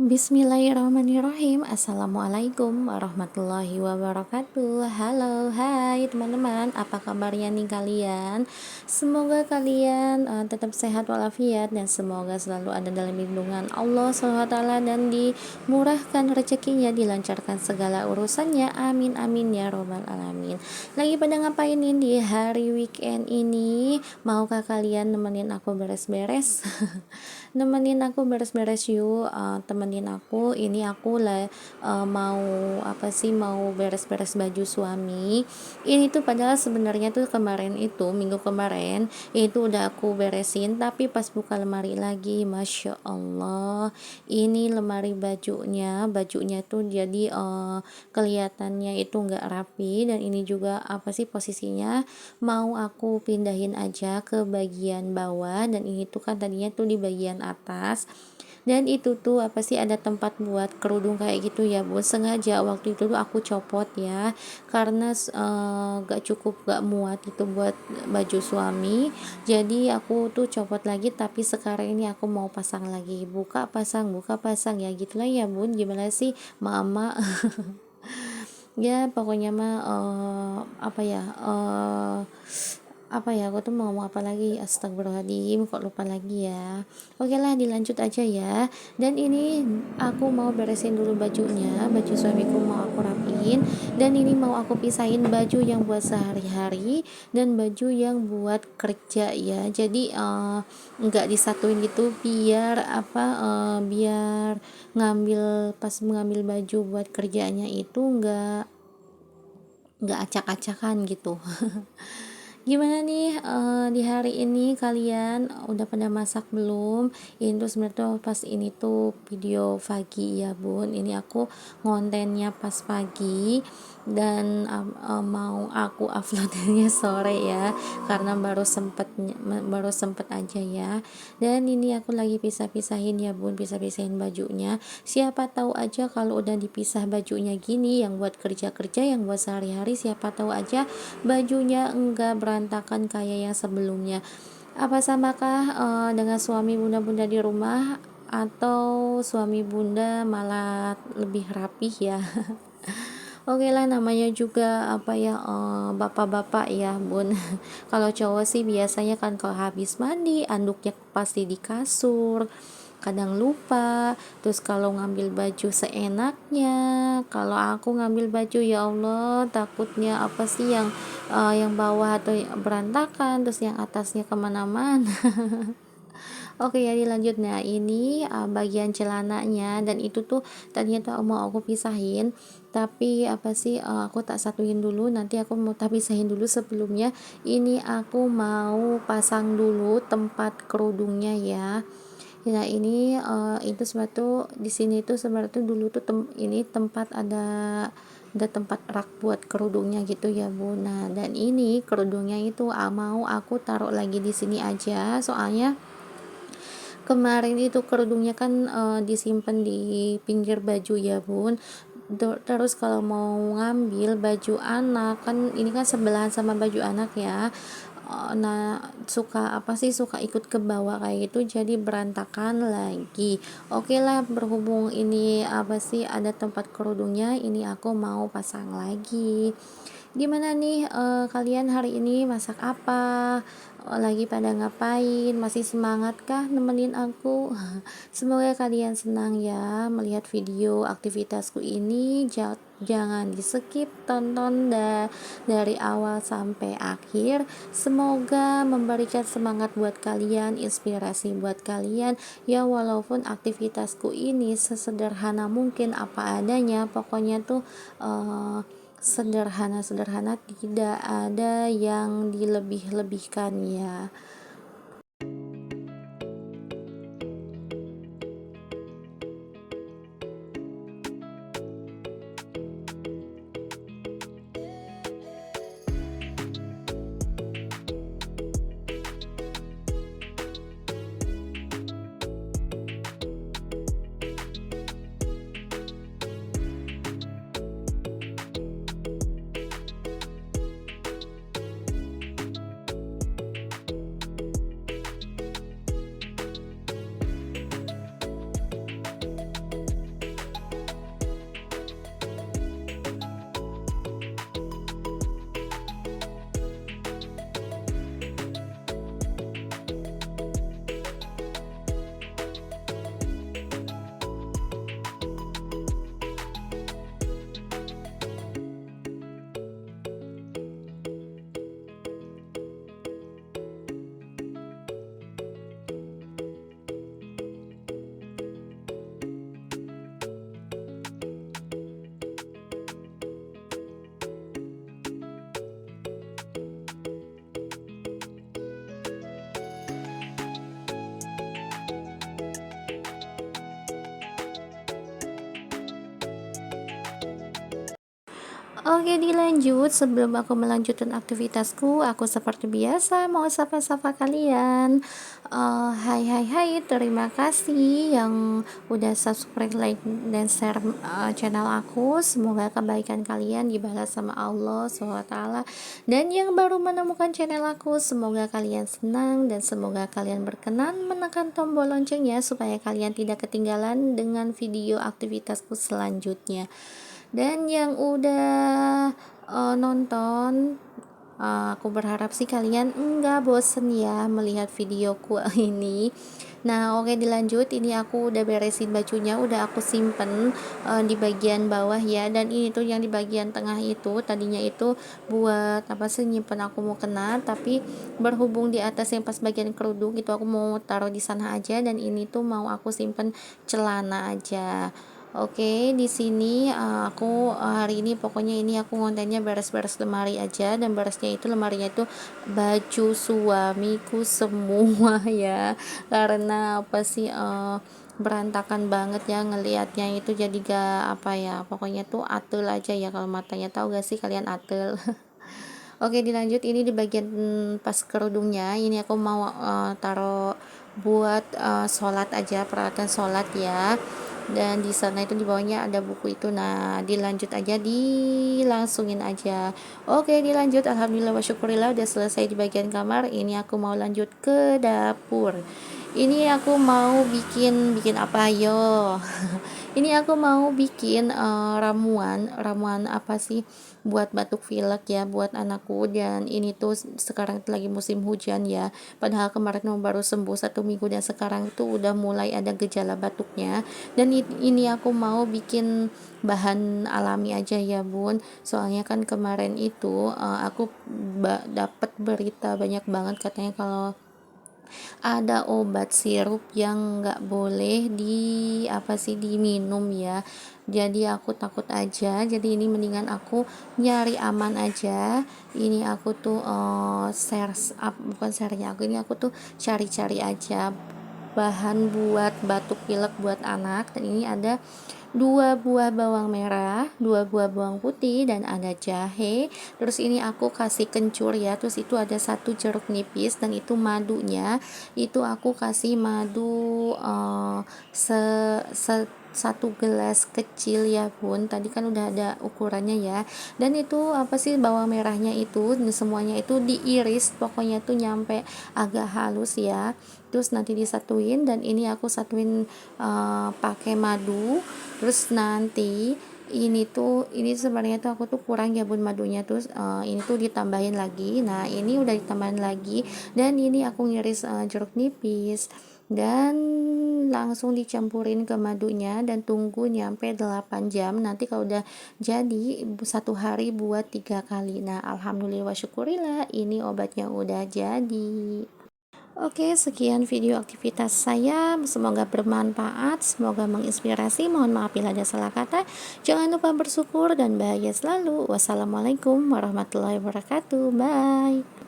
Bismillahirrahmanirrahim. Assalamualaikum warahmatullahi wabarakatuh. Halo, hai teman-teman, apa kabarnya nih kalian? Semoga kalian tetap sehat walafiat dan semoga selalu ada dalam lindungan Allah SWT dan dimurahkan rezekinya, dilancarkan segala urusannya. Amin amin ya robbal alamin. Lagi pada ngapain nih di hari weekend ini? Maukah kalian nemenin aku beres-beres? Nemenin aku beres-beres yuk, temenin aku. Ini aku lah mau apa sih, mau beres-beres baju suami. Ini tuh padahal sebenarnya tuh kemarin itu minggu kemarin itu udah aku beresin, tapi pas buka lemari lagi, masya Allah, ini lemari bajunya tuh jadi kelihatannya itu nggak rapi. Dan ini juga apa sih posisinya, mau aku pindahin aja ke bagian bawah, dan ini tuh kan tadinya tuh di bagian atas. Dan itu tuh apa sih, ada tempat buat kerudung kayak gitu ya bun, sengaja waktu itu tuh aku copot ya, karena gak cukup, gak muat itu buat baju suami. Jadi aku tuh copot lagi, tapi sekarang ini aku mau pasang lagi, buka pasang ya gitulah ya bun, gimana sih mama. Ya pokoknya mah apa ya, aku tuh mau ngomong apa lagi, astagfirullahaladzim, kok lupa lagi ya. Oke lah, dilanjut aja ya. Dan ini aku mau beresin dulu bajunya, baju suamiku mau aku rapiin. Dan ini mau aku pisahin baju yang buat sehari-hari dan baju yang buat kerja ya. Jadi nggak disatuin gitu, biar biar pas mengambil baju buat kerjanya itu nggak acak-acakan gitu. Gimana nih di hari ini kalian udah pada masak belum? Ini tuh sebenarnya tuh pas ini tuh video pagi ya bun, ini aku ngontennya pas pagi. Dan mau aku uploadnya sore ya, karena baru sempet aja ya. Dan ini aku lagi pisah-pisahin ya bun, pisah-pisahin bajunya. Siapa tahu aja kalau udah dipisah bajunya gini, yang buat kerja-kerja, yang buat sehari-hari, siapa tahu aja bajunya enggak berantakan kayak yang sebelumnya. Apa samakah dengan suami bunda-bunda di rumah, atau suami bunda malah lebih rapih ya? Oke lah, namanya juga apa ya, bapak-bapak ya bun. Kalau cowok sih biasanya kan kalau habis mandi anduknya pasti di kasur, kadang lupa. Terus kalau ngambil baju seenaknya, kalau aku ngambil baju ya Allah, takutnya apa sih yang bawah atau berantakan, terus yang atasnya kemana-mana. Oke ya, dilanjut. Nah ini bagian celananya, dan itu tuh tadinya tuh mau aku pisahin, tapi apa sih, aku tak satuin dulu, nanti aku mau tak pisahin dulu. Sebelumnya ini aku mau pasang dulu tempat kerudungnya ya. Nah ini itu sebatu di sini tuh sebenarnya dulu tuh ini tempat ada tempat rak buat kerudungnya gitu ya bu. Nah dan ini kerudungnya itu mau aku taruh lagi di sini aja, soalnya kemarin itu kerudungnya kan disimpan di pinggir baju ya bun. Terus kalau mau ngambil baju anak, kan ini kan sebelahan sama baju anak ya. Nah suka apa sih, suka ikut ke bawah kayak gitu, jadi berantakan lagi. Oke lah, berhubung ini apa sih ada tempat kerudungnya, ini aku mau pasang lagi. Gimana nih kalian hari ini masak apa? Lagi pada ngapain? Masih semangat kah nemenin aku? Semoga kalian senang ya melihat video aktivitasku ini. Jangan di skip, tonton dari awal sampai akhir. Semoga memberikan semangat buat kalian, inspirasi buat kalian ya, walaupun aktivitasku ini sesederhana mungkin, apa adanya. Pokoknya tuh sederhana-sederhana, tidak ada yang dilebih-lebihkan ya. Oke, dilanjut. Sebelum aku melanjutkan aktivitasku, aku seperti biasa mau sapa-sapa kalian. Hai hai hai, terima kasih yang udah subscribe, like, dan share channel aku. Semoga kebaikan kalian dibalas sama Allah SWT. Dan yang baru menemukan channel aku, semoga kalian senang dan semoga kalian berkenan menekan tombol loncengnya supaya kalian tidak ketinggalan dengan video aktivitasku selanjutnya. Dan yang udah nonton, aku berharap sih kalian enggak bosen ya melihat videoku ini. Nah, oke, dilanjut. Ini aku udah beresin bajunya, udah aku simpen di bagian bawah ya. Dan ini tuh yang di bagian tengah itu tadinya itu buat apa sih, nyimpen aku mau kena, tapi berhubung di atas yang pas bagian kerudung itu aku mau taruh di sana aja, dan ini tuh mau aku simpen celana aja. Oke, di sini aku hari ini pokoknya ini aku kontennya beres-beres lemari aja, dan beresnya itu lemarinya itu baju suamiku semua ya. Karena apa sih, berantakan banget ya ngelihatnya itu, jadi gak apa ya, pokoknya tuh atel aja ya kalau matanya, tahu gak sih kalian atel. Oke, dilanjut. Ini di bagian pas kerudungnya ini aku mau taruh buat sholat aja, peralatan sholat ya. Dan di sana itu di bawahnya ada buku itu. Nah, dilanjut aja, dilangsungin aja. Oke, dilanjut. Alhamdulillah wa syukurillah udah selesai di bagian kamar. Ini aku mau lanjut ke dapur. Ini aku mau bikin bikin apa yo? Ini aku mau bikin ramuan ramuan apa sih, buat batuk pilek ya, buat anakku. Dan ini tuh sekarang lagi musim hujan ya, padahal kemarin baru sembuh 1 minggu dan sekarang tuh udah mulai ada gejala batuknya. Dan ini aku mau bikin bahan alami aja ya bun, soalnya kan kemarin itu aku dapat berita banyak banget katanya kalau ada obat sirup yang nggak boleh apa sih diminum ya. Jadi aku takut aja, jadi ini mendingan aku nyari aman aja. Ini aku tuh bukan share-nya aku, ini aku tuh cari-cari aja bahan buat batuk pilek buat anak. Dan ini ada 2 buah bawang merah, 2 buah bawang putih, dan ada jahe. Terus ini aku kasih kencur ya. Terus itu ada 1 jeruk nipis, dan itu madunya itu aku kasih madu se, se 1 gelas kecil ya bun. Tadi kan udah ada ukurannya ya. Dan itu apa sih, bawang merahnya itu semuanya itu diiris, pokoknya tuh nyampe agak halus ya. Terus nanti disatuin, dan ini aku satuin pakai madu. Terus nanti ini sebenarnya tuh aku tuh kurang ya bun madunya, terus ini tuh ditambahin lagi. Nah, ini udah ditambahin lagi, dan ini aku ngiris jeruk nipis, dan langsung dicampurin ke madunya dan tunggu nyampe 8 jam. Nanti kalau udah jadi 1 hari buat 3 kali. Nah, alhamdulillah wa syukurillah ini obatnya udah jadi. Oke, sekian video aktivitas saya. Semoga bermanfaat, semoga menginspirasi. Mohon maaf bila ada salah kata. Jangan lupa bersyukur dan bahagia selalu. Wassalamualaikum warahmatullahi wabarakatuh. Bye.